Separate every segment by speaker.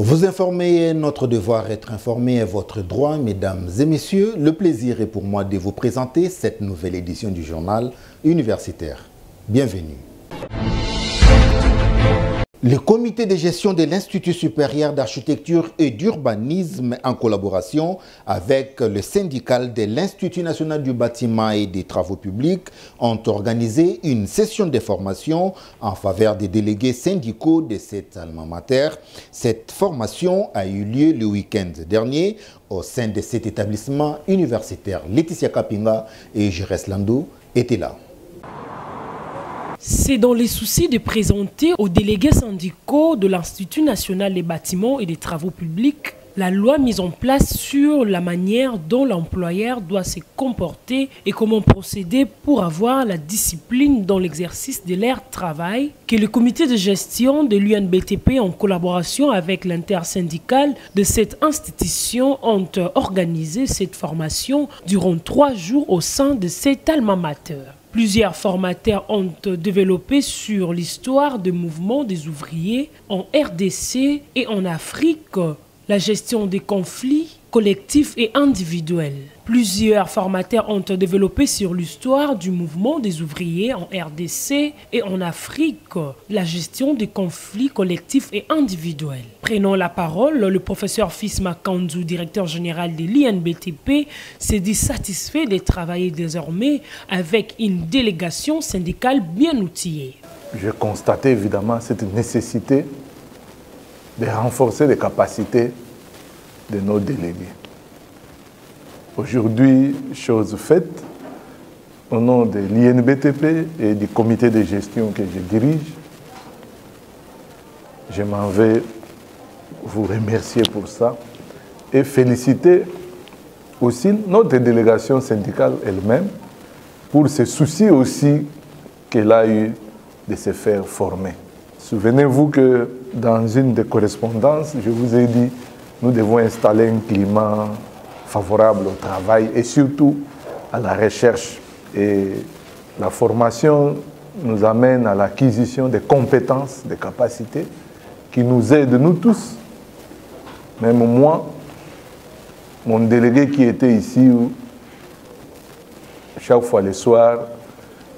Speaker 1: Vous informer est notre devoir, être informé est votre droit, mesdames et messieurs. Le plaisir est pour moi de vous présenter cette nouvelle édition du journal universitaire. Bienvenue. Le comité de gestion de l'Institut supérieur d'architecture et d'urbanisme, en collaboration avec le syndical de l'Institut national du bâtiment et des travaux publics, ont organisé une session de formation en faveur des délégués syndicaux de cet alma mater. Cette formation a eu lieu le week-end dernier au sein de cet établissement universitaire. Laetitia Kapinga et Jérès Landou étaient là.
Speaker 2: C'est dans les soucis de présenter aux délégués syndicaux de l'Institut national des bâtiments et des travaux publics la loi mise en place sur la manière dont l'employeur doit se comporter et comment procéder pour avoir la discipline dans l'exercice de leur travail que le comité de gestion de l'UNBTP en collaboration avec l'intersyndicale de cette institution ont organisé cette formation durant 3 jours au sein de cet alma mater. Plusieurs formateurs ont développé sur l'histoire des mouvements des ouvriers en RDC et en Afrique, la gestion des conflits collectifs et individuels. Plusieurs formateurs ont développé sur l'histoire du mouvement des ouvriers en RDC et en Afrique, la gestion des conflits collectifs et individuels. Prenant la parole, le professeur Fisma Kanzou, directeur général de l'INBTP, s'est dit satisfait de travailler désormais avec une délégation syndicale bien outillée.
Speaker 3: J'ai constaté évidemment cette nécessité de renforcer les capacités de nos délégués. Aujourd'hui, chose faite, au nom de l'INBTP et du comité de gestion que je dirige, je m'en vais vous remercier pour ça et féliciter aussi notre délégation syndicale elle-même pour ce souci aussi qu'elle a eu de se faire former. Souvenez-vous que dans une des correspondances, je vous ai dit nous devons installer un climat favorable au travail et surtout à la recherche. Et la formation nous amène à l'acquisition des compétences, des capacités qui nous aident, nous tous. Même moi, mon délégué qui était ici, chaque fois le soir,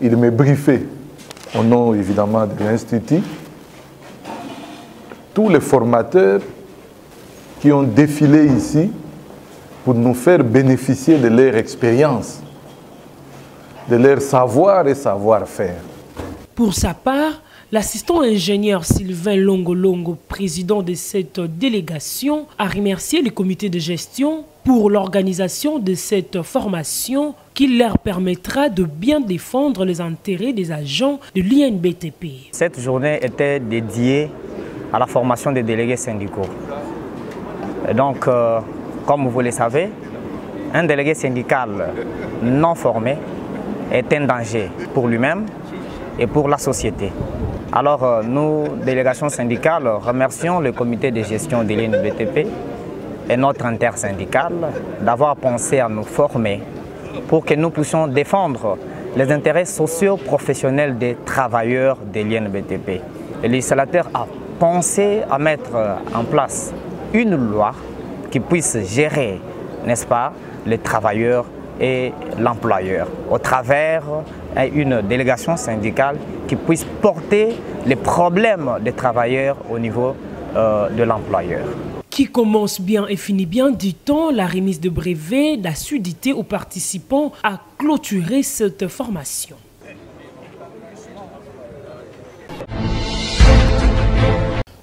Speaker 3: il me briefait au nom évidemment de l'Institut. Tous les formateurs qui ont défilé ici pour nous faire bénéficier de leur expérience, de leur savoir et savoir-faire.
Speaker 2: Pour sa part, l'assistant ingénieur Sylvain Longo, président de cette délégation, a remercié le comité de gestion pour l'organisation de cette formation qui leur permettra de bien défendre les intérêts des agents de l'INBTP.
Speaker 4: Cette journée était dédiée à la formation des délégués syndicaux. Donc, comme vous le savez, un délégué syndical non formé est un danger pour lui-même et pour la société. Alors, nous, délégation syndicale, remercions le comité de gestion de l'INBTP et notre intersyndicale d'avoir pensé à nous former pour que nous puissions défendre les intérêts socio-professionnels des travailleurs de l'INBTP. Le législateur a pensé à mettre en place une loi qui puisse gérer, n'est-ce pas, les travailleurs et l'employeur, au travers d'une délégation syndicale qui puisse porter les problèmes des travailleurs au niveau de l'employeur.
Speaker 2: Qui commence bien et finit bien, dit-on, la remise de brevets d'assiduité aux participants à clôturer cette formation.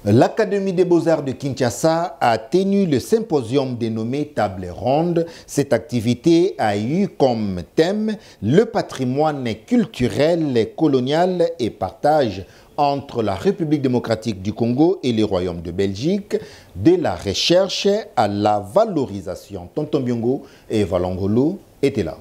Speaker 1: L'Académie des Beaux-Arts de Kinshasa a tenu le symposium dénommé Table Ronde. Cette activité a eu comme thème le patrimoine culturel, colonial et partage entre la République démocratique du Congo et le Royaume de Belgique, de la recherche à la valorisation. Tonton Biongo et Valangolo étaient là.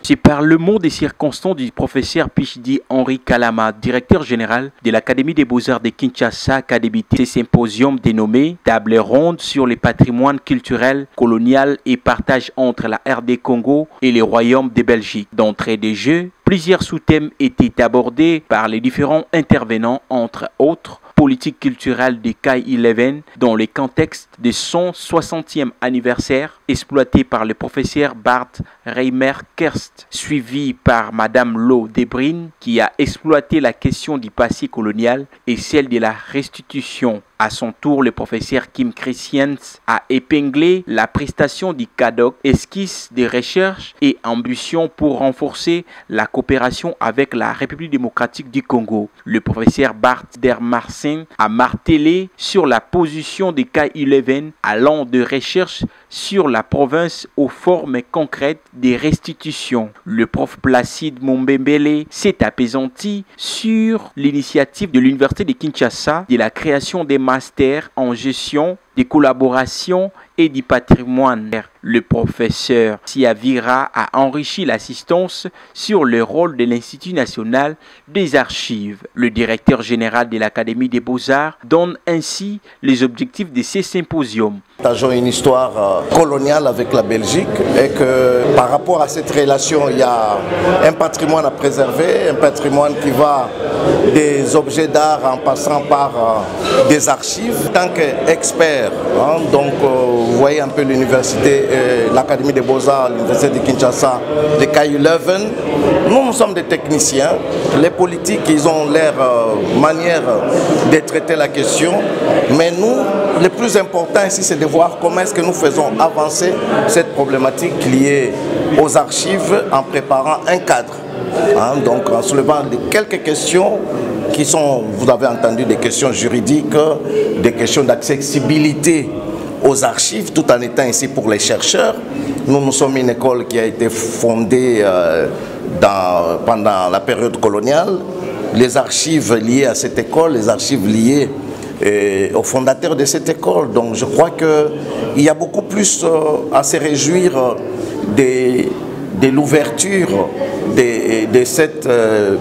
Speaker 5: C'est par le mot des circonstances du professeur Pichidi Henri Kalama, directeur général de l'Académie des Beaux-Arts de Kinshasa, qu'a débuté ce symposium dénommé Table ronde sur les patrimoines culturels, colonial et partage entre la RD Congo et les royaumes de Belgique. D'entrée des jeux, plusieurs sous-thèmes étaient abordés par les différents intervenants, entre autres politique culturelle de K11 dans le contexte de son 60e anniversaire, exploité par le professeur Bart Reimer-Kerst, suivi par Madame Lo Debrine, qui a exploité la question du passé colonial et celle de la restitution. À son tour, le professeur Kim Christians a épinglé la prestation du CADOC, esquisse de recherche et ambition pour renforcer la coopération avec la République démocratique du Congo. Le professeur Bart Dermarsin a martelé sur la position de K11 allant de recherche sur la province aux formes concrètes des restitutions. Le prof Placide Mombembele s'est apaisanti sur l'initiative de l'Université de Kinshasa de la création des masters en gestion des collaborations et du patrimoine. Le professeur Siavira a enrichi l'assistance sur le rôle de l'Institut national des archives. Le directeur général de l'Académie des Beaux-Arts donne ainsi les objectifs de ces symposiums.
Speaker 6: Nous avons une histoire coloniale avec la Belgique et que par rapport à cette relation, il y a un patrimoine à préserver, un patrimoine qui va des objets d'art en passant par des archives. En tant qu'expert, donc vous voyez un peu l'université, l'Académie des Beaux-Arts, l'Université de Kinshasa, le K11, nous sommes des techniciens. Les politiques, ils ont leur manière de traiter la question, mais nous, le plus important ici, c'est de voir comment est-ce que nous faisons avancer cette problématique liée aux archives en préparant un cadre. Donc en soulevant quelques questions qui sont, vous avez entendu, des questions juridiques, des questions d'accessibilité aux archives, tout en étant ici pour les chercheurs. Nous sommes une école qui a été fondée pendant la période coloniale. Les archives liées à cette école, les archives liées aux fondateurs de cette école. Donc je crois qu'il y a beaucoup plus à se réjouir de l'ouverture de cette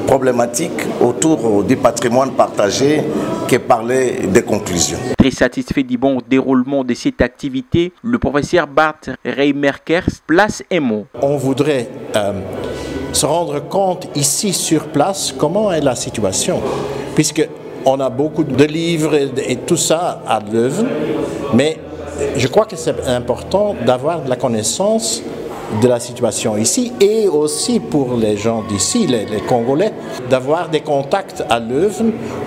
Speaker 6: problématique autour du patrimoine partagé que parler des conclusions.
Speaker 5: Très satisfait du bon déroulement de cette activité, le professeur Bart Reimer-Kerst place un mot.
Speaker 7: On voudrait se rendre compte ici sur place comment est la situation, puisque on a beaucoup de livres et tout ça à l'œuvre, mais je crois que c'est important d'avoir de la connaissance de la situation ici et aussi pour les gens d'ici, les Congolais, d'avoir des contacts à l'œuvre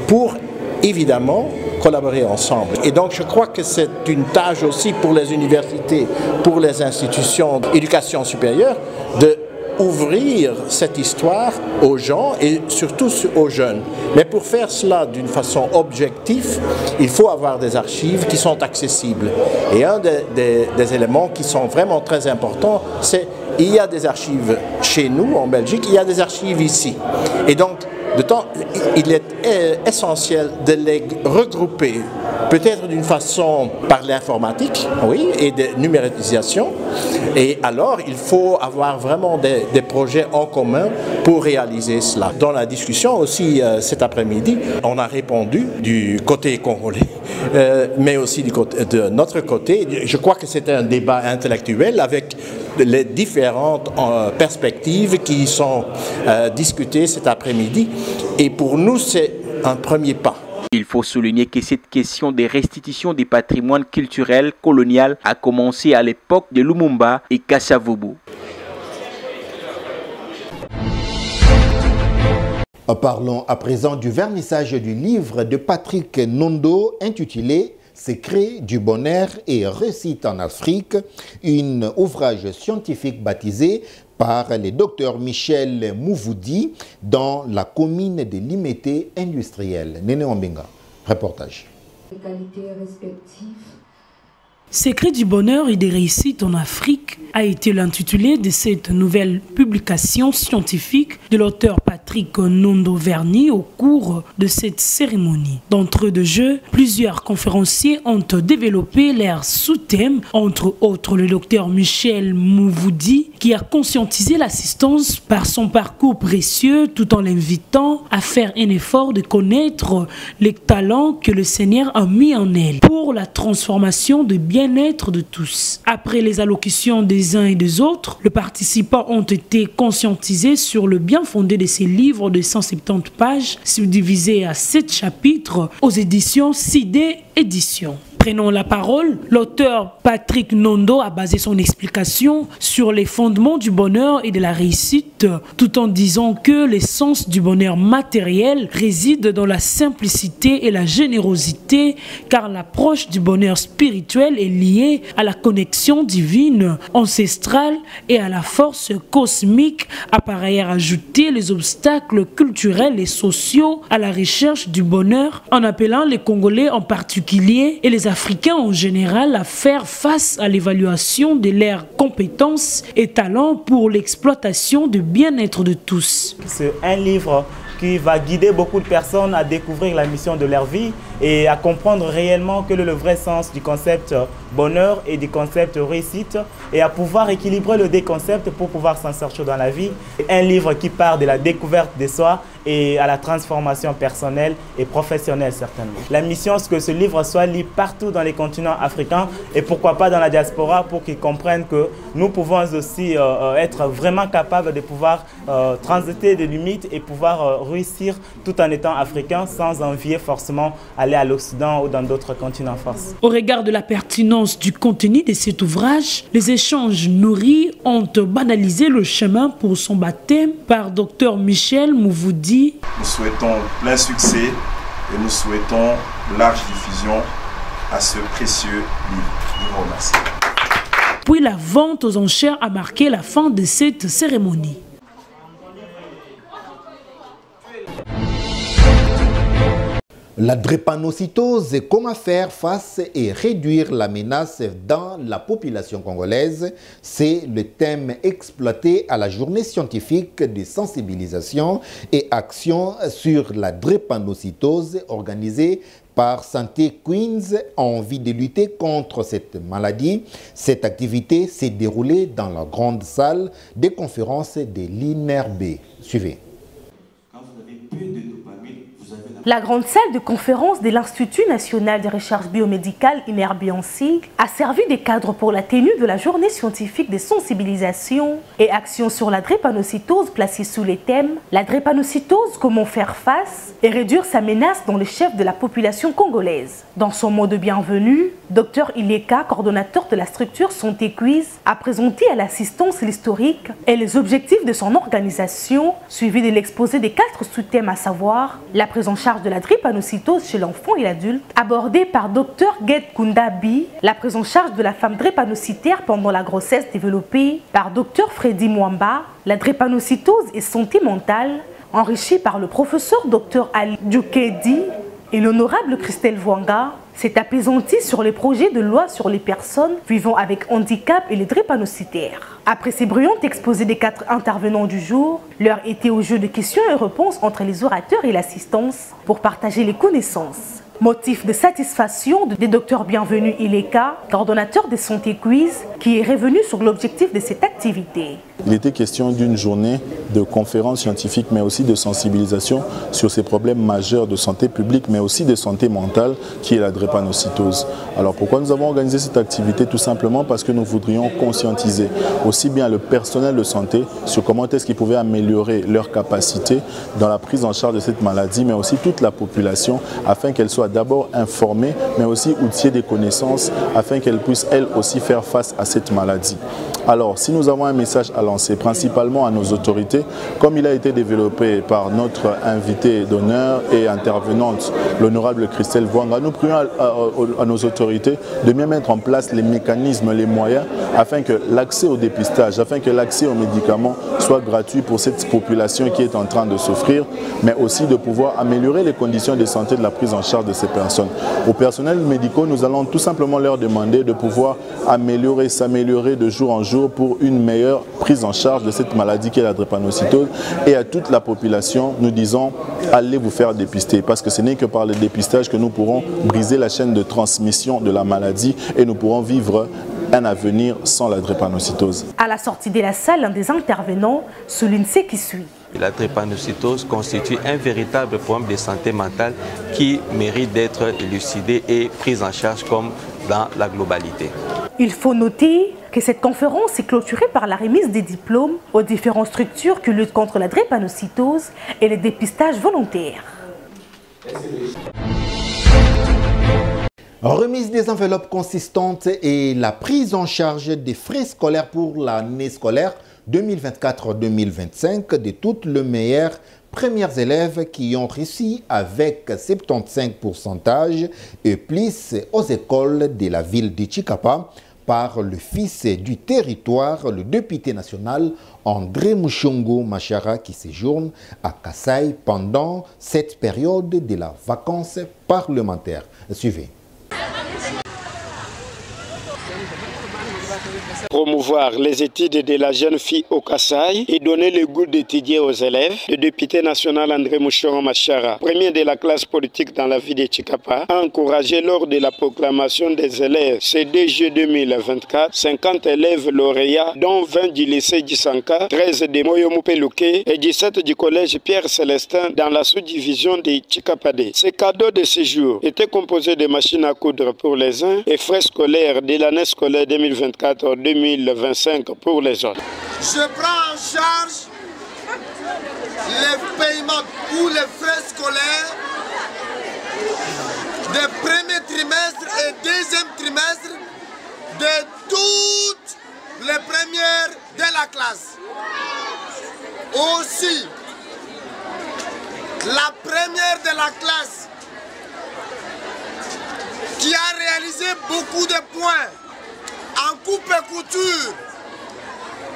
Speaker 7: pour évidemment collaborer ensemble. Et donc je crois que c'est une tâche aussi pour les universités, pour les institutions d'éducation supérieure de ouvrir cette histoire aux gens et surtout aux jeunes. Mais pour faire cela d'une façon objective, il faut avoir des archives qui sont accessibles. Et un des éléments qui sont vraiment très importants, c'est qu'il y a des archives chez nous, en Belgique, il y a des archives ici. Et donc, il est essentiel de les regrouper, peut-être d'une façon par l'informatique, oui, et de numérisation. Et alors, il faut avoir vraiment des projets en commun pour réaliser cela. Dans la discussion aussi cet après-midi, on a répondu du côté congolais, mais aussi de notre côté. Je crois que c'était un débat intellectuel avec les différentes perspectives qui sont discutées cet après-midi. Et pour nous, c'est un premier pas.
Speaker 5: Il faut souligner que cette question des restitutions des patrimoines culturels colonial a commencé à l'époque de Lumumba et Kasavubu.
Speaker 1: Parlons à présent du vernissage du livre de Patrick Nondo intitulé « Secrets du bonheur et réussite en Afrique », un ouvrage scientifique baptisé par le docteur Michel Mouvoudi dans la commune de Limete industrielle. Néné Ombenga, reportage.
Speaker 8: Les qualités respectives.
Speaker 2: Secrets du bonheur et des réussites en Afrique a été l'intitulé de cette nouvelle publication scientifique de l'auteur Patrick Nondo Verny au cours de cette cérémonie. D'entre deux jeux, plusieurs conférenciers ont développé leurs sous-thèmes, entre autres le docteur Michel Mouvoudi qui a conscientisé l'assistance par son parcours précieux tout en l'invitant à faire un effort de connaître les talents que le Seigneur a mis en elle pour la transformation de biens bien-être de tous. Après les allocutions des uns et des autres, les participants ont été conscientisés sur le bien fondé de ces livres de 170 pages, subdivisés à 7 chapitres aux éditions CIDE Éditions. Prenant la parole, l'auteur Patrick Nondo a basé son explication sur les fondements du bonheur et de la réussite, tout en disant que l'essence du bonheur matériel réside dans la simplicité et la générosité, car l'approche du bonheur spirituel est liée à la connexion divine, ancestrale et à la force cosmique, à par ailleurs ajouter les obstacles culturels et sociaux à la recherche du bonheur, en appelant les Congolais en particulier et les Africains en général à faire face à l'évaluation de leurs compétences et talents pour l'exploitation du bien-être de tous.
Speaker 9: C'est un livre qui va guider beaucoup de personnes à découvrir la mission de leur vie et à comprendre réellement quel est le vrai sens du concept bonheur et du concept réussite et à pouvoir équilibrer les deux concepts pour pouvoir s'en sortir dans la vie. Un livre qui part de la découverte de soi et à la transformation personnelle et professionnelle certainement. La mission, c'est que ce livre soit lu partout dans les continents africains et pourquoi pas dans la diaspora pour qu'ils comprennent que nous pouvons aussi être vraiment capables de pouvoir transiter des limites et pouvoir réussir tout en étant africain sans envier forcément aller à l'Occident ou dans d'autres continents en France.
Speaker 2: Au regard de la pertinence du contenu de cet ouvrage, les échanges nourris ont banalisé le chemin pour son baptême par Dr Michel Mouvoudi.
Speaker 10: Nous souhaitons plein succès et nous souhaitons large diffusion à ce précieux livre. Je vous remercie.
Speaker 2: Puis la vente aux enchères a marqué la fin de cette cérémonie.
Speaker 1: La drépanocytose, comment faire face et réduire la menace dans la population congolaise, c'est le thème exploité à la journée scientifique de sensibilisation et action sur la drépanocytose organisée par Santé Queens en envie de lutter contre cette maladie. Cette activité s'est déroulée dans la grande salle des conférences de l'INRB. Suivez.
Speaker 11: La grande salle de conférence de l'Institut national de recherche biomédicale INRB en sigle a servi de cadre pour la tenue de la journée scientifique de sensibilisation et action sur la drépanocytose placée sous les thèmes la drépanocytose, comment faire face et réduire sa menace dans les chefs de la population congolaise. Dans son mot de bienvenue, Dr Ileka, coordonnateur de la structure Santé Quiz, a présenté à l'assistance l'historique et les objectifs de son organisation, suivi de l'exposé des 4 sous-thèmes, à savoir la prise en charge de la drépanocytose chez l'enfant et l'adulte, abordée par Dr Ged Kundabi, la prise en charge de la femme drépanocytaire pendant la grossesse développée par Dr Freddy Mwamba, la drépanocytose et santé mentale, enrichie par le professeur Dr Ali Djoukedi et l'honorable Christelle Vwanga, s'est apaisantie sur les projets de loi sur les personnes vivant avec handicap et les drépanocytaires. Après ces brillantes exposés des 4 intervenants du jour, l'heure était au jeu de questions et réponses entre les orateurs et l'assistance pour partager les connaissances. Motif de satisfaction des Dr Bienvenu Ileka, coordonnateur de Santé Quiz, qui est revenu sur l'objectif de cette activité.
Speaker 12: Il était question d'une journée de conférences scientifiques, mais aussi de sensibilisation sur ces problèmes majeurs de santé publique, mais aussi de santé mentale, qui est la drépanocytose. Alors pourquoi nous avons organisé cette activité? Tout simplement parce que nous voudrions conscientiser aussi bien le personnel de santé sur comment est-ce qu'ils pouvaient améliorer leur capacité dans la prise en charge de cette maladie, mais aussi toute la population, afin qu'elle soit d'abord informée, mais aussi outillée des connaissances, afin qu'elle puisse elle aussi faire face à cette maladie. Alors, si nous avons un message à lancer, principalement à nos autorités, comme il a été développé par notre invitée d'honneur et intervenante, l'honorable Christelle Vwanga, nous prions à nos autorités de bien mettre en place les mécanismes, les moyens, afin que l'accès au dépistage, afin que l'accès aux médicaments soit gratuit pour cette population qui est en train de souffrir, mais aussi de pouvoir améliorer les conditions de santé de la prise en charge de ces personnes. Aux personnels médicaux, nous allons tout simplement leur demander de pouvoir améliorer, s'améliorer de jour en jour pour une meilleure prise en charge de cette maladie qui est la drépanocytose. Et à toute la population, nous disons, allez vous faire dépister, parce que ce n'est que par le dépistage que nous pourrons briser la chaîne de transmission de la maladie et nous pourrons vivre un avenir sans la drépanocytose.
Speaker 11: À la sortie de la salle, l'un des intervenants souligne ce qui suit.
Speaker 13: La drépanocytose constitue un véritable problème de santé mentale qui mérite d'être élucidé et pris en charge comme dans la globalité.
Speaker 11: Il faut noter que cette conférence est clôturée par la remise des diplômes aux différentes structures qui luttent contre la drépanocytose et le dépistage volontaire.
Speaker 1: Remise des enveloppes consistantes et la prise en charge des frais scolaires pour l'année scolaire 2024-2025 de toutes les meilleures premières élèves qui ont réussi avec 75% et plus aux écoles de la ville de Chikapa par le fils du territoire, le député national André Mushongo Machara qui séjourne à Kasai pendant cette période de la vacance parlementaire. Suivez.
Speaker 14: Promouvoir les études de la jeune fille au Kasaï et donner le goût d'étudier aux élèves, le député national André Mushongo Machara, premier de la classe politique dans la ville de Chikapa, a encouragé lors de la proclamation des élèves CDG 2024, 50 élèves lauréats, dont 20 du lycée Gisanka, 13 de Moyomupeluke et 17 du collège Pierre-Célestin dans la sous-division de Chikapade. Ces cadeaux de séjour étaient composés de machines à coudre pour les uns et frais scolaires de l'année scolaire 2024-2025 pour les autres.
Speaker 15: Je prends en charge les paiements ou les frais scolaires des premiers trimestres et deuxième trimestre de toutes les premières de la classe. Aussi, la première de la classe qui a réalisé beaucoup de points en coupe et couture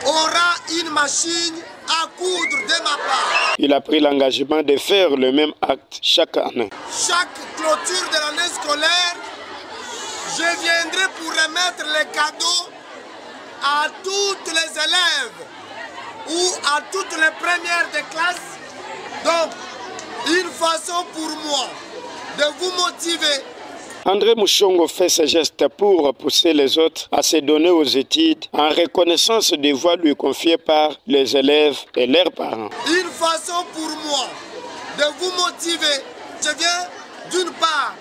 Speaker 15: aura une machine à coudre de ma part.
Speaker 14: Il a pris l'engagement de faire le même acte chaque année.
Speaker 15: Chaque clôture de l'année scolaire, je viendrai pour remettre les cadeaux à toutes les élèves ou à toutes les premières des classes. Donc, une façon pour moi de vous motiver.
Speaker 14: André Mushongo fait ce geste pour pousser les autres à se donner aux études en reconnaissance des voies lui confiées par les élèves et leurs parents.
Speaker 15: Une façon pour moi de vous motiver, je viens d'une part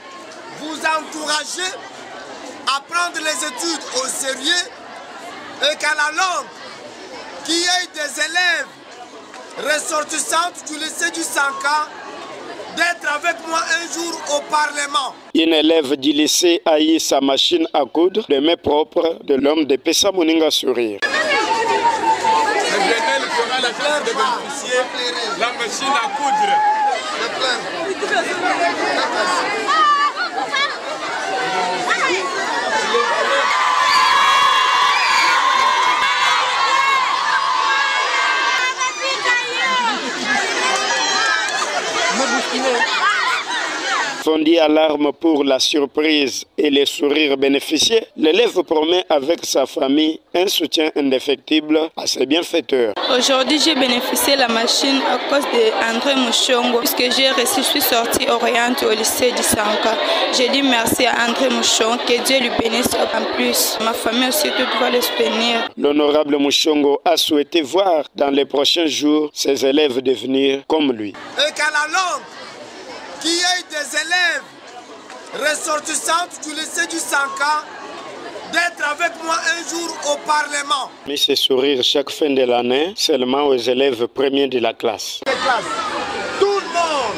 Speaker 15: vous encourager à prendre les études au sérieux et qu'à la longue, qu'il y ait des élèves ressortissantes du lycée du Sanka d'être avec moi un jour au Parlement.
Speaker 14: Une élève du lycée a eu sa machine à coudre de main propre de l'homme de Pessa Moninga Sourire.
Speaker 16: C'est Lionel qui aura la chance de bénéficier la machine à coudre.
Speaker 14: Fondi à larmes pour la surprise et les sourires bénéficiés, l'élève promet avec sa famille un soutien indéfectible à ses bienfaiteurs.
Speaker 17: Aujourd'hui, j'ai bénéficié de la machine à cause d'André Mushongo, puisque je suis sortie orientée au lycée du Sanka. J'ai dit merci à André Mushongo, que Dieu lui bénisse en plus. Ma famille aussi, tout va le soutenir.
Speaker 14: L'honorable Mushongo a souhaité voir dans les prochains jours ses élèves devenir comme lui.
Speaker 15: Et qu'à la longue, qu'il y ait des élèves ressortissantes du lycée du Sanka d'être avec moi un jour au Parlement.
Speaker 14: Mais ce sourire chaque fin de l'année seulement aux élèves premiers de la classe.
Speaker 15: Tout le monde,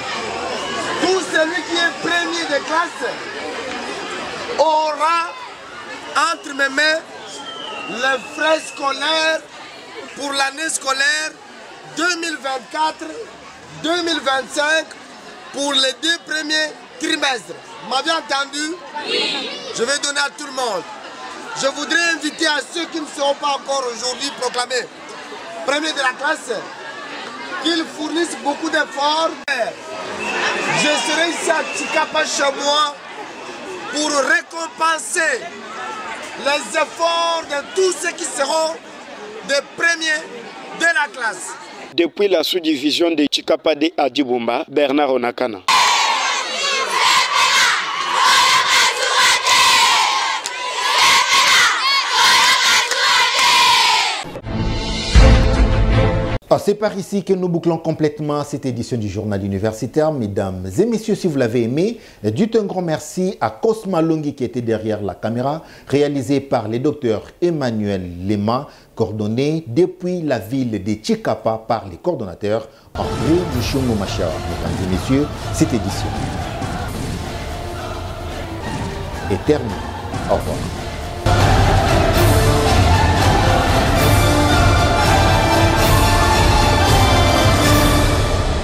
Speaker 15: tout celui qui est premier de classe aura entre mes mains les frais scolaires pour l'année scolaire 2024-2025 pour les 2 premiers trimestres. Vous m'avez entendu? Oui. Je vais donner à tout le monde. Je voudrais inviter à ceux qui ne seront pas encore aujourd'hui proclamés premiers de la classe qu'ils fournissent beaucoup d'efforts. Je serai ici à Chikapa chez moi pour récompenser les efforts de tous ceux qui seront des premiers de la classe.
Speaker 14: Depuis la sous-division de Chikapade à Djibumba, Bernard Onakana.
Speaker 1: C'est par ici que nous bouclons complètement cette édition du journal universitaire. Mesdames et messieurs, si vous l'avez aimé, dites un grand merci à Cosma Longi qui était derrière la caméra, réalisé par le docteur Emmanuel Lema, coordonné depuis la ville de Tchikapa par les coordonnateurs André Mushongo Machara. Mesdames et messieurs, cette édition est terminée. Au revoir.